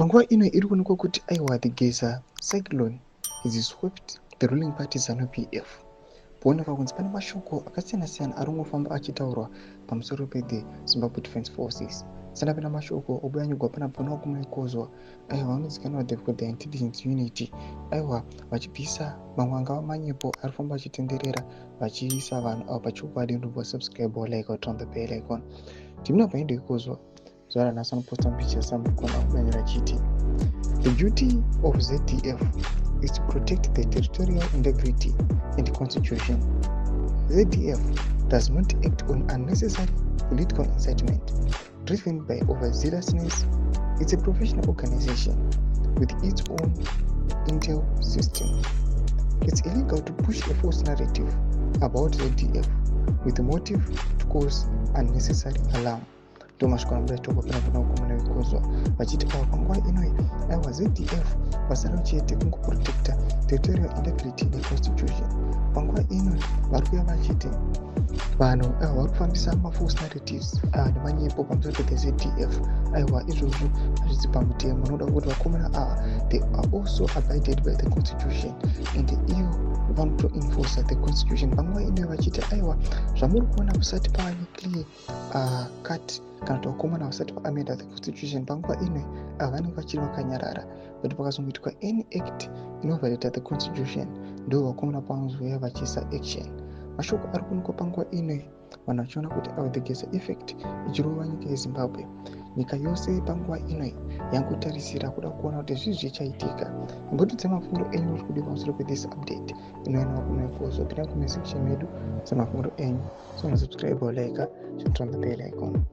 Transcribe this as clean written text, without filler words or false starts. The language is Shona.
Panguva ino iri kuonekwa kuti aiwa the Geza cyclone is swept the ruling party ZANU-PF. Poonekwa kunzi pane mashoko akasiyana-siyana ari kungofamba achitaurwa pamusoro pe Zimbabwe Defense Forces. Sanapena mashoko obuya nyugwa pana pona kumaikozwa aiwa vanozikanwa the intelligence unit aiwa vachibvisa mamwe angava manyepo ari kufamba achitenderera vachiisa vanhu avo pachokwadi ndobva subscribe like turn the bell icon. Timunabva indoikozwa zuva ranhasi anoposta mupicha samukona kumanyira chiti the duty of ZDF is to protect the territorial integrity and constitution. ZDF does not act on unnecessary political incitement driven by overzealousness. It's a professional organization with its own intel system. It's illegal to push a false narrative about ZDF with the motive to cause unnecessary alarm. Tomashkwana mudachoko pena kuna hukumana vikozwa vachiti ava panguva inoi aiwa ZDF vasara chete kungoprotecta territorial integrity neconstitution. Panguva ino vari kuuya vachiti vanhu aiwa vari kufambisa mafalse narratives nemanyepo pamusoro peZDF aiwa izvozvo hazvisi pamutemo. Unoda kuti vakomana ava they are also abided by the constitution and ivo vanotoenforce the constitution. Panguva inoi vachiti aiwa zvamuri kuona kusati pavane clear cut kana kuti vakomana vasati vaamenda the constitution panguva inoi vanenge vachiri vakanyarara, but pakazongoitwa any act inoviolate the constitution ndo vakomana pavanozouya vachiisa action. Mashoko ari kuonekwa panguva inoi vanhu vachiona kuti the Geza effect ichirova nyika yeZimbabwe. Nyika yose panguva inoi yangotarisira kuda kuona kuti zvii zvichaitika. Imbotidze mafunguro enyu uri kudi pamusoro pe-this update inoenwa kunoikozwa pinda kumesection medu semafunguro enyu. So subscribe or like turn the bell icon.